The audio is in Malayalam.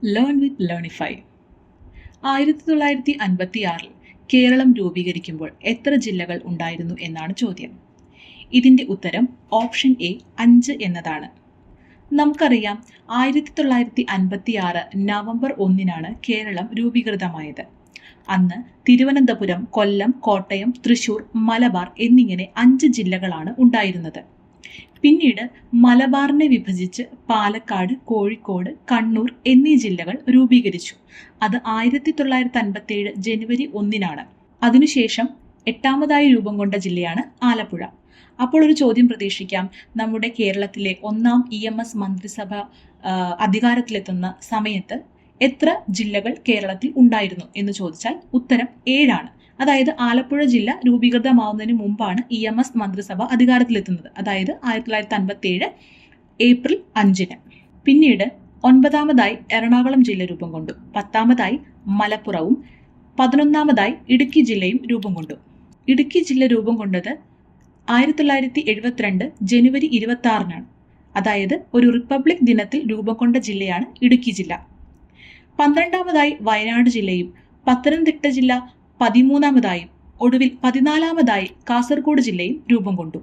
Learn with ലേണിഫൈ. 1956 കേരളം രൂപീകരിക്കുമ്പോൾ എത്ര ജില്ലകൾ ഉണ്ടായിരുന്നു എന്നാണ് ചോദ്യം. ഇതിൻ്റെ ഉത്തരം ഓപ്ഷൻ എ 5 എന്നതാണ്. നമുക്കറിയാം 1956 നവംബർ 1 കേരളം രൂപീകൃതമായത്. അന്ന് തിരുവനന്തപുരം, കൊല്ലം, കോട്ടയം, തൃശൂർ, മലബാർ എന്നിങ്ങനെ 5 ജില്ലകളാണ് ഉണ്ടായിരുന്നത്. പിന്നീട് മലബാറിനെ വിഭജിച്ച് പാലക്കാട്, കോഴിക്കോട്, കണ്ണൂർ എന്നീ ജില്ലകൾ രൂപീകരിച്ചു. അത് 1957 ജനുവരി 1 അതിനുശേഷം 8ാമതായി രൂപം കൊണ്ട ജില്ലയാണ് ആലപ്പുഴ. അപ്പോൾ ഒരു ചോദ്യം പ്രതീക്ഷിക്കാം, നമ്മുടെ കേരളത്തിലെ 1ാം EMS മന്ത്രിസഭ അധികാരത്തിലെത്തുന്ന സമയത്ത് എത്ര ജില്ലകൾ കേരളത്തിൽ ഉണ്ടായിരുന്നു എന്ന് ചോദിച്ചാൽ ഉത്തരം 7 അതായത് ആലപ്പുഴ ജില്ല രൂപീകൃതമാവുന്നതിന് മുമ്പാണ് EMS മന്ത്രിസഭ അധികാരത്തിലെത്തുന്നത്. അതായത് 1957 ഏപ്രിൽ 5. പിന്നീട് 9ാമതായി എറണാകുളം ജില്ല രൂപം കൊണ്ടു. 10ാമതായി മലപ്പുറവും 11ാമതായി ഇടുക്കി ജില്ലയും രൂപം കൊണ്ടു. ഇടുക്കി ജില്ല രൂപം കൊണ്ടത് 1972 ജനുവരി 26 അതായത് ഒരു റിപ്പബ്ലിക് ദിനത്തിൽ രൂപം കൊണ്ട ജില്ലയാണ് ഇടുക്കി ജില്ല. 12ാമതായി വയനാട് ജില്ലയും പത്തനംതിട്ട ജില്ല 13ാമതായും ഒടുവിൽ 14ാമതായി കാസർഗോഡ് ജില്ലയും രൂപം കൊണ്ടു.